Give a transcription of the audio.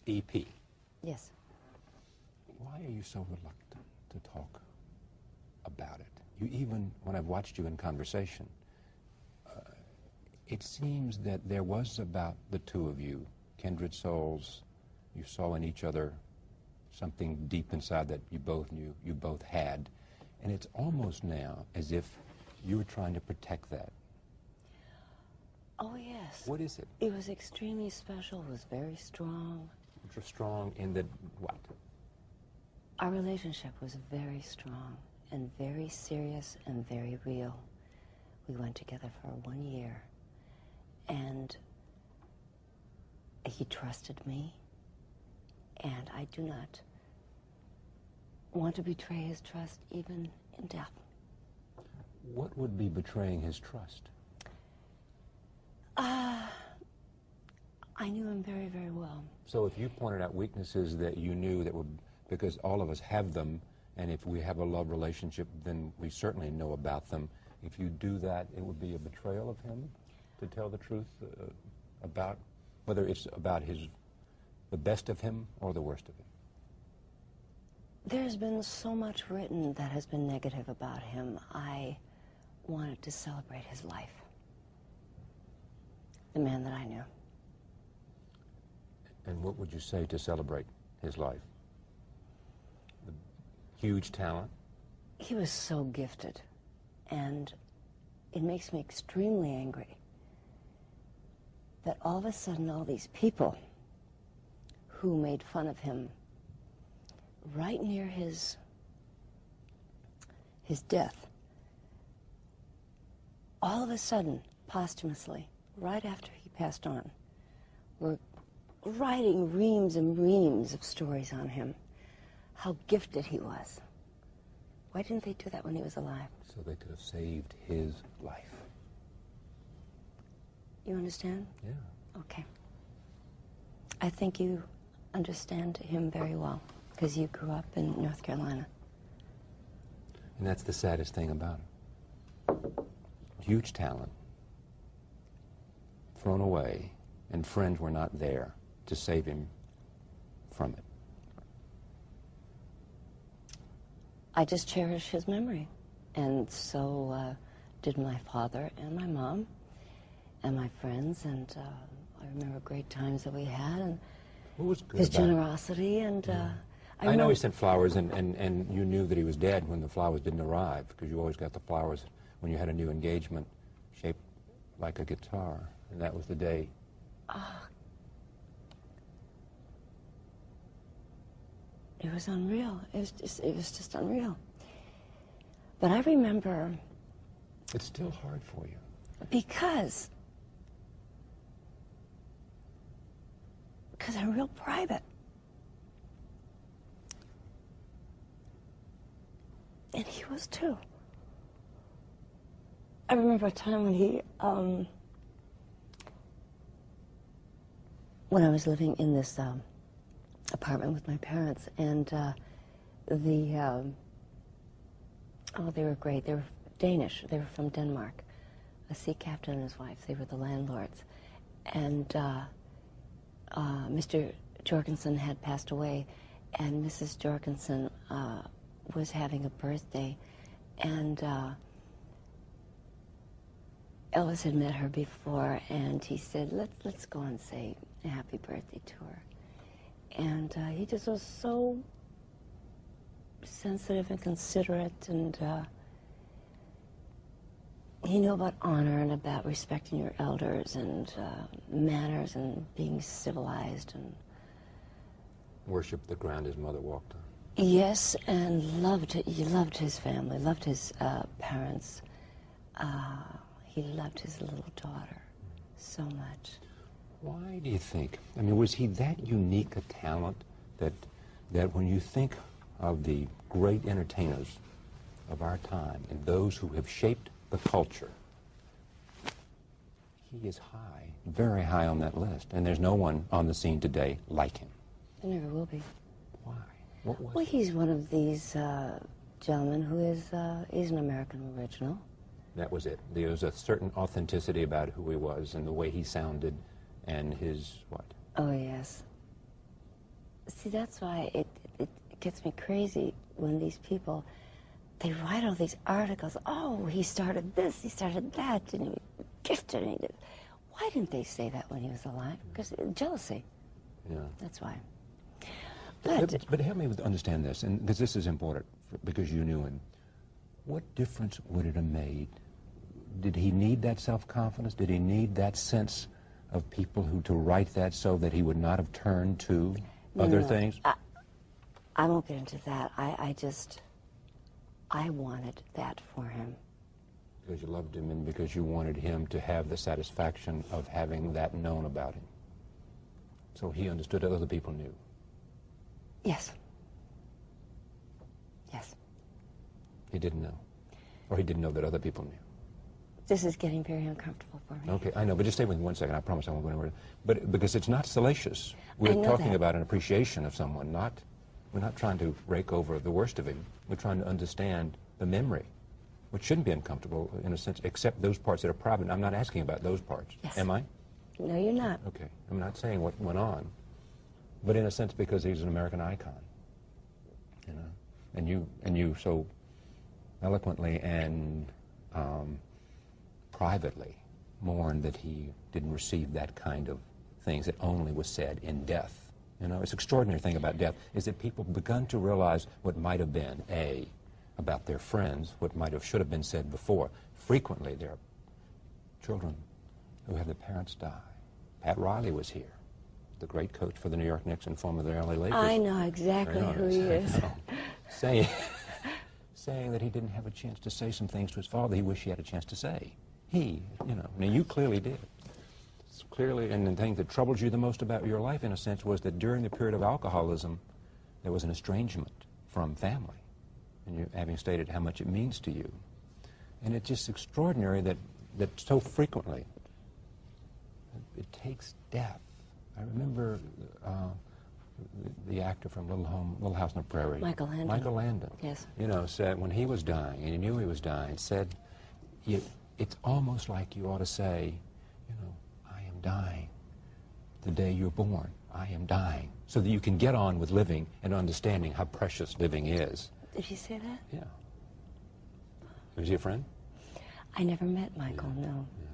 EP. Yes. Why are you so reluctant to talk about it? You even, when I've watched you in conversation, it seems that there was about the two of you, kindred souls, you saw in each other something deep inside that you both knew, you both had, and it's almost now as if you were trying to protect that. Oh, yes. What is it? It was extremely special. It was very strong. Strong in that what? Our relationship was very strong and very serious and very real. We went together for 1 year, and he trusted me, and I do not want to betray his trust even in death. What would be betraying his trust? I knew him very, very well. So if you pointed out weaknesses that you knew that would, because all of us have them, and if we have a love relationship, then we certainly know about them. If you do that, it would be a betrayal of him to tell the truth about, whether it's about the best of him or the worst of him. There's been so much written that has been negative about him. I wanted to celebrate his life. The man that I knew. And what would you say to celebrate his life? The huge talent? He was so gifted, and it makes me extremely angry that all of a sudden all these people who made fun of him right near his death, all of a sudden, posthumously, right after he passed on, were writing reams and reams of stories on him, how gifted he was. Why didn't they do that when he was alive? So they could have saved his life. You understand? Yeah. Okay. I think you understand him very well, because you grew up in North Carolina. And that's the saddest thing about him. Huge talent, thrown away, and friends were not there to save him from it. I just cherish his memory. And so did my father and my mom and my friends, and I remember great times that we had, and What was good his about it? generosity, and I know he sent flowers, and you knew that he was dead when the flowers didn't arrive, because you always got the flowers when you had a new engagement shaped like a guitar, and that was the day. It was unreal. It was just unreal. But I remember, It's still hard for you. because I'm real private. And he was too. I remember a time when he, when I was living in this apartment with my parents, and oh, they were great. They were Danish. They were from Denmark. A sea captain and his wife. They were the landlords. And Mr. Jorgensen had passed away, and Mrs. Jorgensen was having a birthday, and Elvis had met her before, and he said, let's go and say a happy birthday to her. And he just was so sensitive and considerate, and he knew about honor and about respecting your elders and manners and being civilized and Worship the ground his mother walked on. yes, and he loved his family, loved his parents. He loved his little daughter so much. Why do you think? I mean, was he that unique a talent that when you think of the great entertainers of our time and those who have shaped the culture, he is high, very high on that list, and there's no one on the scene today like him. There never will be. Why? What was Well, it? he's one of these gentlemen who is an American original. That was it. There was a certain authenticity about who he was and the way he sounded and his what? Oh, yes. See, that's why it gets me crazy when these people, they write all these articles. Oh, he started this, he started that, and he was gifted. And he did. Why didn't they say that when he was alive? Because jealousy. Yeah. That's why. But help me understand this, and because this is important, because you knew him. What difference would it have made? Did he need that self-confidence? Did he need that sense of people who to write that so that he would not have turned to other things? I won't get into that. I wanted that for him. Because you loved him and because you wanted him to have the satisfaction of having that known about him. So he understood that other people knew. Yes. Yes. He didn't know. Or he didn't know that other people knew. This is getting very uncomfortable for me. Okay, I know, but just stay with me 1 second. I promise I won't go anywhere. But because it's not salacious. We're know talking that. about an appreciation of someone, we're not trying to rake over the worst of him. We're trying to understand the memory, which shouldn't be uncomfortable in a sense, except those parts that are private. I'm not asking about those parts. Yes. Am I? No, you're not. Okay. I'm not saying what went on, but in a sense because he's an American icon, you know, and you so eloquently and privately mourned that he didn't receive that kind of things that only was said in death. You know, it's an extraordinary thing about death is that people begun to realize what might have been, about their friends, what should have been said before. Frequently, there are children who have their parents die. Pat Riley was here, the great coach for the New York Knicks and former of the LA Lakers. I know exactly who he is. Saying that he didn't have a chance to say some things to his father he wished he had a chance to say. He, you know, now you clearly did. Clearly, and the thing that troubled you the most about your life, in a sense, was that during the period of alcoholism, there was an estrangement from family. And you having stated how much it means to you. And it's just extraordinary that so frequently it takes death. I remember the actor from Little House on the Prairie. Michael Landon. Michael Landon. Yes. You know, said when he was dying, and he knew he was dying, said, it's almost like you ought to say, you know, I am dying the day you're born. I am dying. So that you can get on with living and understanding how precious living is. Did he say that? Yeah. Was he a friend? I never met Michael, no. Yeah.